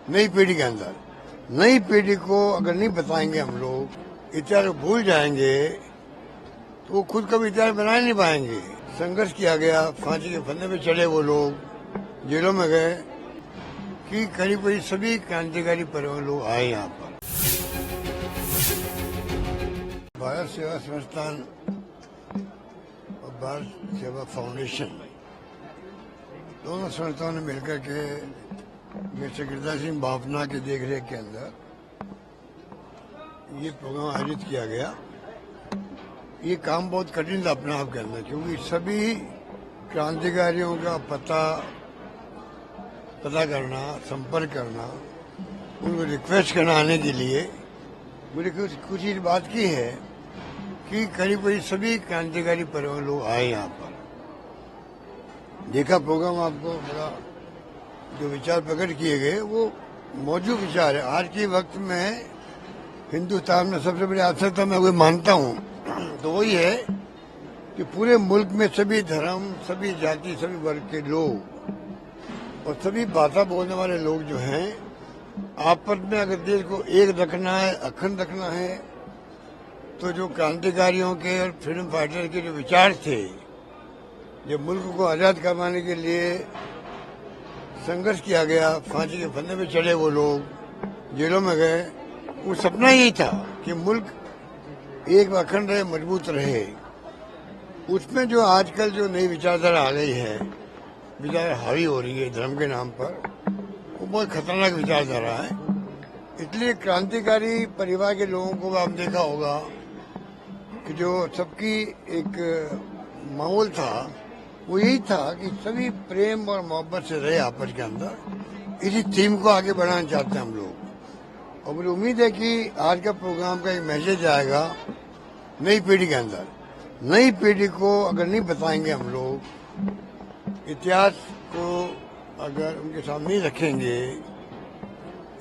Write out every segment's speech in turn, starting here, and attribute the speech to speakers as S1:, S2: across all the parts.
S1: नई पीढ़ी के अंदर। नई पीढ़ी को अगर नहीं बताएंगे हम लोग, इतिहास को भूल जाएंगे, तो वो खुद कभी इतिहास बना नहीं पाएंगे। संघर्ष किया गया, फांसी के फंदे पे चढ़े वो लोग, जेलों में गए, कि करीब करीब सभी क्रांतिकारी परिवार लोग आए यहाँ पर। भारत सेवा संस्थान और भारत सेवा फाउंडेशन दोनों संस्थाओं ने मिलकर के मिस्टर गिरिराज सिंह बाफना की देखरेख के अंदर ये प्रोग्राम आयोजित किया गया। ये काम बहुत कठिन था अपने आप के अंदर, क्योंकि सभी क्रांतिकारियों का पता करना, संपर्क करना, उनको रिक्वेस्ट करना आने के लिए। मुझे कुछ ही बात की है कि करीब करीब सभी क्रांतिकारी परिवार लोग आए यहाँ पर। देखा प्रोग्राम, आपको बड़ा जो विचार प्रकट किए गए वो मौजूद विचार है। आज के वक्त में हिंदुस्तान में सबसे बड़ी आवश्यकता मैं वही मानता हूँ, तो वही है कि पूरे मुल्क में सभी धर्म, सभी जाति, सभी वर्ग के लोग और सभी भाषा बोलने वाले लोग जो हैं, आपस में अगर देश को एक रखना है, अखंड रखना है, तो जो क्रांतिकारियों के और फ्रीडम फाइटर के जो विचार थे, जो मुल्क को आज़ाद करवाने के लिए संघर्ष किया गया, फांसी के फंदे पे चढ़े वो लोग, जेलों में गए, वो सपना यही था कि मुल्क एक अखंड रहे, मजबूत रहे। उसमें जो आजकल जो नई विचारधारा आ गई है, विचार हावी हो रही है धर्म के नाम पर, वो बहुत खतरनाक विचारधारा है। इसलिए क्रांतिकारी परिवार के लोगों को आप देखा होगा कि जो सबकी एक माहौल था वो यही था कि सभी प्रेम और मोहब्बत से रहे आपस के अंदर। इसी थीम को आगे बढ़ाना चाहते हैं हम लोग, और मुझे उम्मीद है कि आज का प्रोग्राम का एक मैसेज आएगा नई पीढ़ी के अंदर। नई पीढ़ी को अगर नहीं बताएंगे हम लोग, इतिहास को अगर उनके सामने नहीं रखेंगे,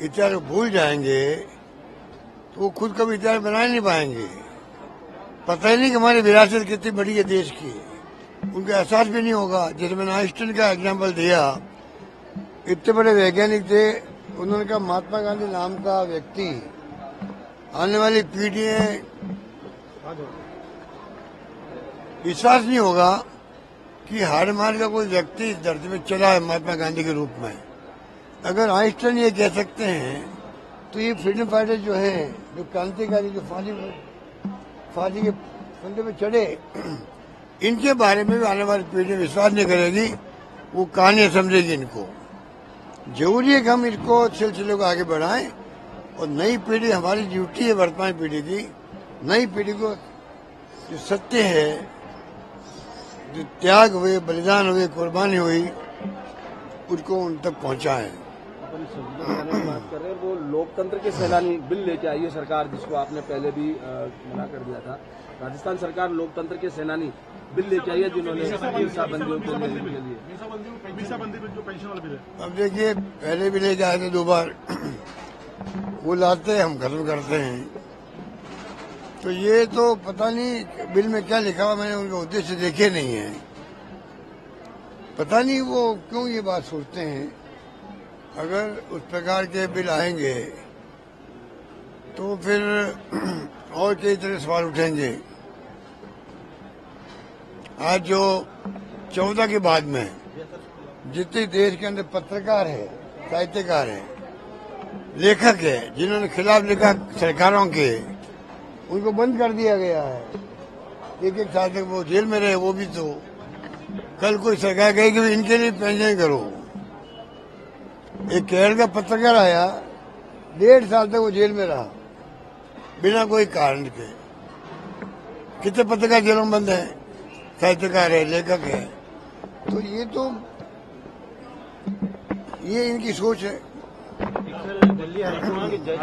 S1: इतिहास को भूल जाएंगे, तो वो खुद कभी इतिहास बना नहीं पाएंगे। पता ही नहीं कि हमारी विरासत कितनी बड़ी है देश की, उनको एहसास भी नहीं होगा। जैसे मैंने आइंस्टाइन का एग्जाम्पल दिया, इतने बड़े वैज्ञानिक थे, उन्होंने कहा महात्मा गांधी नाम का व्यक्ति आने वाली पीढ़ियां विश्वास नहीं होगा कि हार मान का कोई व्यक्ति इस धरती में चला है महात्मा गांधी के रूप में। अगर आइंस्टाइन ये कह सकते हैं, तो ये फ्रीडम फाइटर जो है, जो क्रांतिकारी, जो फांसी के फंदे पे चढ़े, इनके बारे में भी आने वाली पीढ़ी विश्वास नहीं करेगी, वो कहानियां समझेगी इनको। जरूरी है कि हम इसको सिलसिले को आगे बढ़ाएं, और नई पीढ़ी, हमारी ड्यूटी है वर्तमान पीढ़ी की, नई पीढ़ी को जो सत्य है, जो त्याग हुए, बलिदान हुए, कुर्बानी हुई, उसको उन तक पहुंचाएं।
S2: अपन संविधान की बात कर रहे हैं, वो लोकतंत्र के सेनानी बिल लेके आई है सरकार, जिसको आपने पहले भी मना कर दिया था। राजस्थान सरकार लोकतंत्र के सेनानी बिल लेके आई है, जिन्होंने मीसाबंदियों के लिए मीसाबंदी जो पेंशन वाला बिल है।
S1: अब देखिए, पहले भी लेके आए थे 2 बार, वो लाते हम खत्म करते हैं। तो ये तो पता नहीं बिल में क्या लिखा हुआ, मैंने उनके उद्देश्य देखे नहीं है। पता नहीं वो क्यों ये बात सोचते हैं। अगर उस प्रकार के बिल आएंगे तो फिर और कई तरह सवाल उठेंगे। आज जो 14 के बाद में जितने देश के अंदर पत्रकार है, साहित्यकार है, लेखक है, जिन्होंने खिलाफ लिखा सरकारों के, उनको बंद कर दिया गया है। एक साल तक वो जेल में रहे। वो भी तो कल कोई सरकार कहेगी कि इनके लिए पेंशन करो। एक केरल का पत्रकार आया, 1.5 साल तक वो जेल में रहा बिना कोई कारण के। कितने पत्रकार जेलों में बंद है, साहित्यकार है, लेखक है। तो ये इनकी सोच है।
S2: दिल्ली हाईकोर्ट के जज